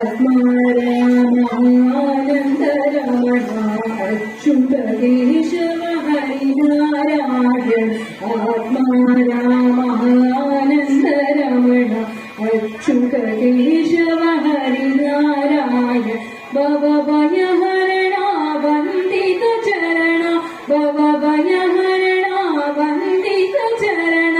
आत्मारामानन्दरमण अच्युत केशव हरिनारायण आत्मारामानन्दरमण अच्युत केशव हरिनारायण भवभयहरणा वन्दित चरण भवभयहरणा वन्दित चरण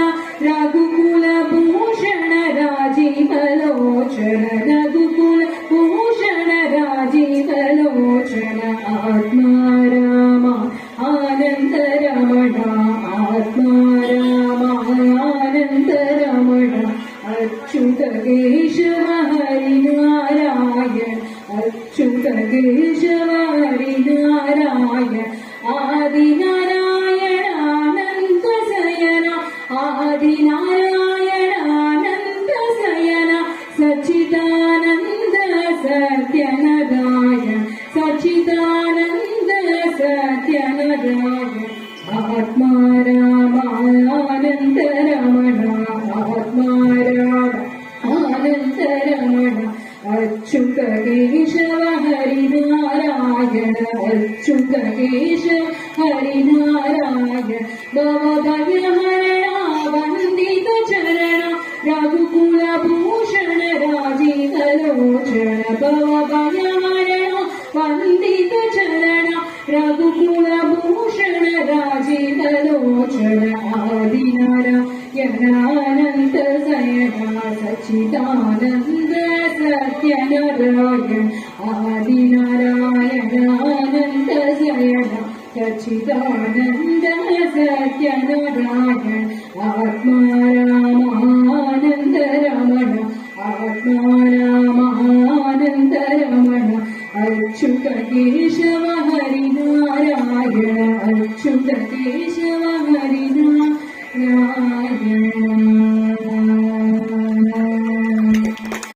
रघुकुलभूषण राजीवलोचन रघुकुलभूषण राजीवलोचन आत्माराम आनन्दरमण आत्माराम आनन्दरमण अच्युत केशव हरिनारायण अच्युत केशव हरिनारायण आदिनारायण अनन्त शयन आदिनारायण अनन्त शयन सच्चिदानन्द सत्यनारायण सच्चिदानन्द सत्यनारायण आत्माराम आनन्दरमण आत्माराम आनन्दरमण अच्युत केशव हरिनारायण अच्युत केशव हरिनारायण भवभयहरणा वन्दित चरण रघुकुलभूषण राजीवलोचन भवभयहरणा वन्दित चरण रघुकुलभूषण राजीवलोचन आदिनारायणानन्त शयना सच्चिदानन्द सत्यनारायण आदिनारायणानन्त शयना सच्चिदानन्द सत्यनारायण आत्मारामानन्दरमण आत्मारामानन्दरमण अच्युत केशव हरिनारायण अच्युत केशव हरिनारायण।